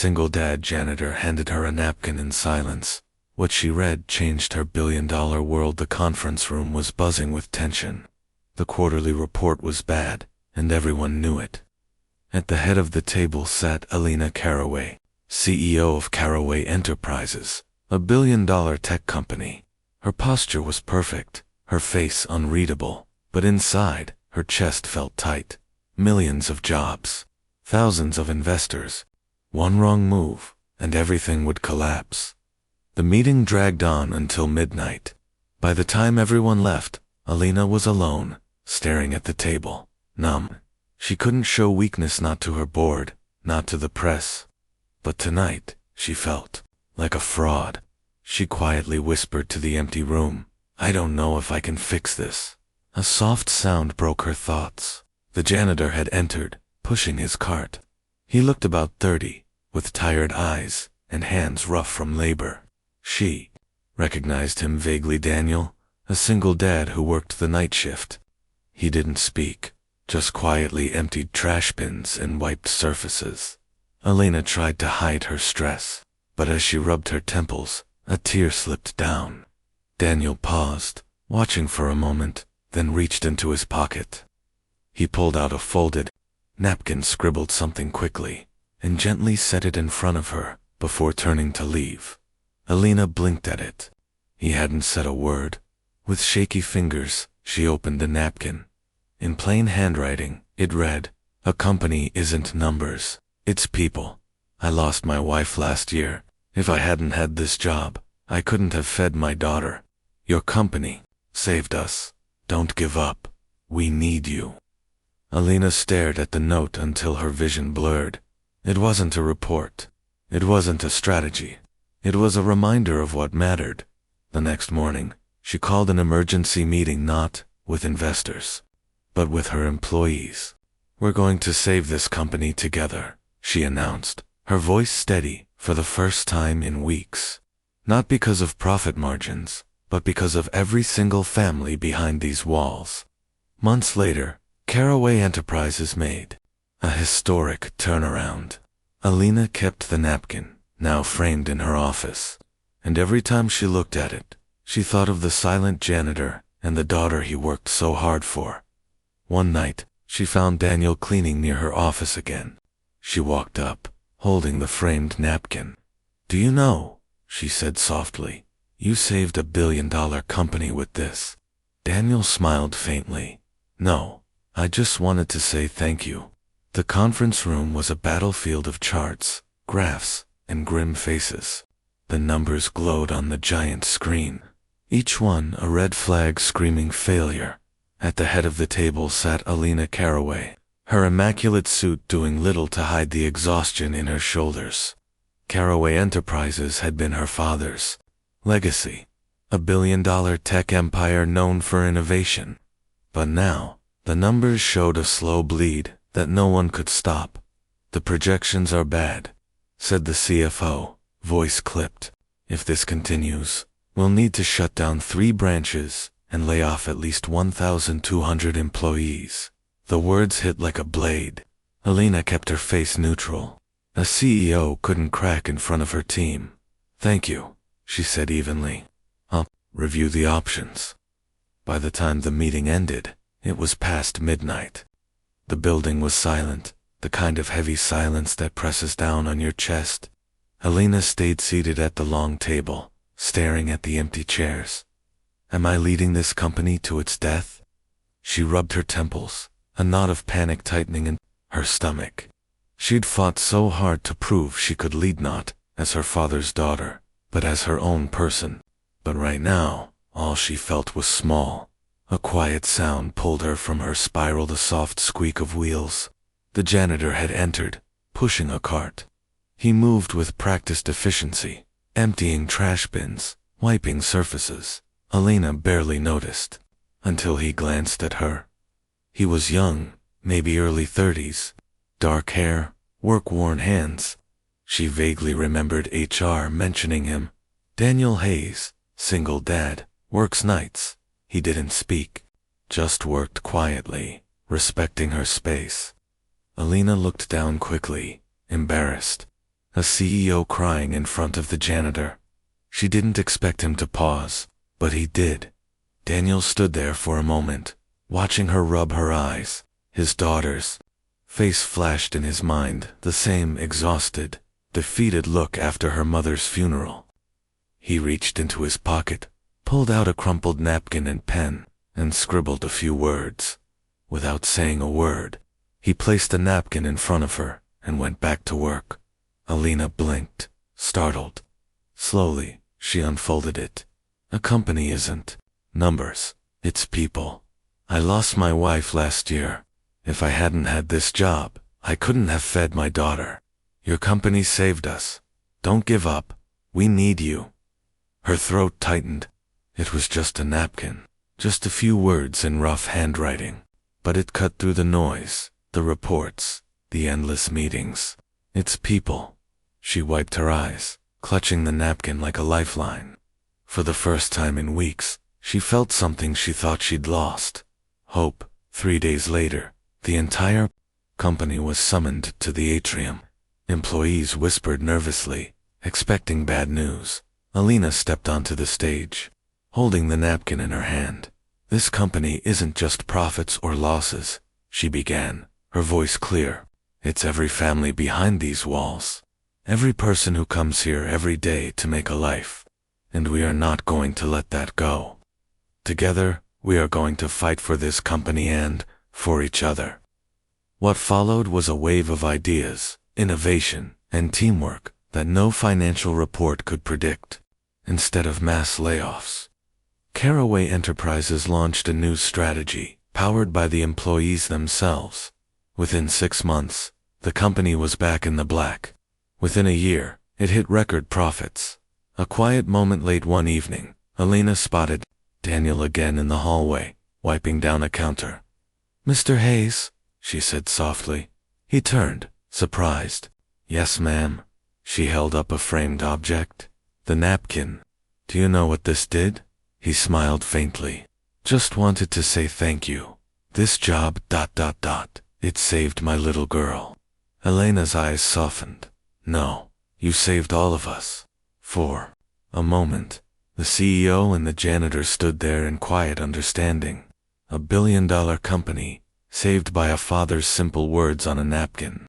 single dad janitor handed her a napkin in silence. What she read changed her billion-dollar world. The conference room was buzzing with tension. The quarterly report was bad, and everyone knew it. At the head of the table sat Alina Caraway, CEO of Caraway Enterprises, a billion-dollar tech company. Her posture was perfect, her face unreadable, but inside, her chest felt tight. Millions of jobs, thousands of investors. One wrong move, and everything would collapse. The meeting dragged on until midnight. By the time everyone left, Alina was alone, staring at the table, numb. She couldn't show weakness, not to her board, not to the press. But tonight, she felt like a fraud. She quietly whispered to the empty room, "I don't know if I can fix this." A soft sound broke her thoughts. The janitor had entered, pushing his cart. He looked about 30, with tired eyes and hands rough from labor. She recognized him vaguely. Daniel, a single dad who worked the night shift. He didn't speak, just quietly emptied trash bins and wiped surfaces. Alina tried to hide her stress, but as she rubbed her temples, a tear slipped down. Daniel paused, watching for a moment, then reached into his pocket. He pulled out a folded napkin, scribbled something quickly, and gently set it in front of her before turning to leave. Alina blinked at it. He hadn't said a word. With shaky fingers, she opened the napkin. In plain handwriting, it read, "A company isn't numbers, it's people. I lost my wife last year. If I hadn't had this job, I couldn't have fed my daughter. Your company saved us. Don't give up. We need you." Alina stared at the note until her vision blurred. It wasn't a report. It wasn't a strategy. It was a reminder of what mattered. The next morning, she called an emergency meeting, not with investors, but with her employees. "We're going to save this company together," she announced, her voice steady for the first time in weeks. Not because of profit margins, but because of every single family behind these walls. Months later, Caraway Enterprises made a historic turnaround. Alina kept the napkin, now framed in her office, and every time she looked at it, she thought of the silent janitor and the daughter he worked so hard for. One night, she found Daniel cleaning near her office again. She walked up, holding the framed napkin. "Do you know," she said softly, "you saved a billion-dollar company with this?" Daniel smiled faintly. "No, I just wanted to say thank you." The conference room was a battlefield of charts, graphs, and grim faces. The numbers glowed on the giant screen, each one a red flag screaming failure. At the head of the table sat Alina Caraway, her immaculate suit doing little to hide the exhaustion in her shoulders. Caraway Enterprises had been her father's legacy, a billion-dollar tech empire known for innovation. But now, the numbers showed a slow bleed that no one could stop. "The projections are bad," said the CFO, voice clipped. "If this continues, we'll need to shut down 3 branches and lay off at least 1,200 employees." The words hit like a blade. Alina kept her face neutral. A CEO couldn't crack in front of her team. "Thank you," she said evenly. "I'll review the options." By the time the meeting ended, it was past midnight. The building was silent, the kind of heavy silence that presses down on your chest. Alina stayed seated at the long table, staring at the empty chairs. "Am I leading this company to its death?" She rubbed her temples, a knot of panic tightening in her stomach. She'd fought so hard to prove she could lead, not as her father's daughter, but as her own person. But right now, all she felt was small. A quiet sound pulled her from her spiral, the soft squeak of wheels. The janitor had entered, pushing a cart. He moved with practiced efficiency, emptying trash bins, wiping surfaces. Alina barely noticed, until he glanced at her. He was young, maybe early 30s, dark hair, work-worn hands. She vaguely remembered HR mentioning him. Daniel Hayes, single dad, works nights. He didn't speak, just worked quietly, respecting her space. Alina looked down quickly, embarrassed. a CEO crying in front of the janitor. She didn't expect him to pause, but he did. Daniel stood there for a moment, watching her rub her eyes. His daughter's face flashed in his mind, the same exhausted, defeated look after her mother's funeral. He reached into his pocket, pulled out a crumpled napkin and pen, and scribbled a few words. Without saying a word, he placed the napkin in front of her and went back to work. Alina blinked, startled. Slowly, she unfolded it. A company isn't numbers, it's people. I lost my wife last year. If I hadn't had this job, I couldn't have fed my daughter. Your company saved us. Don't give up. We need you. Her throat tightened. It was just a napkin, just a few words in rough handwriting. But it cut through the noise, the reports, the endless meetings. It's people. She wiped her eyes, clutching the napkin like a lifeline. For the first time in weeks, she felt something she thought she'd lost. Hope. 3 days later, the entire company was summoned to the atrium. Employees whispered nervously, expecting bad news. Alina stepped onto the stage, holding the napkin in her hand. This company isn't just profits or losses, she began, her voice clear. It's every family behind these walls. Every person who comes here every day to make a life. And we are not going to let that go. Together, we are going to fight for this company and for each other. What followed was a wave of ideas, innovation, and teamwork that no financial report could predict. Instead of mass layoffs, Caraway Enterprises launched a new strategy, powered by the employees themselves. Within 6 months, the company was back in the black. Within a year, it hit record profits. A quiet moment late one evening, Alina spotted Daniel again in the hallway, wiping down a counter. "Mr. Hayes," she said softly. He turned, surprised. "Yes, ma'am." She held up a framed object. "The napkin. Do you know what this did?" He smiled faintly. "Just wanted to say thank you. This job, ... It saved my little girl." Elena's eyes softened. "No, you saved all of us." For a moment, the CEO and the janitor stood there in quiet understanding. $1 billion company, saved by a father's simple words on a napkin.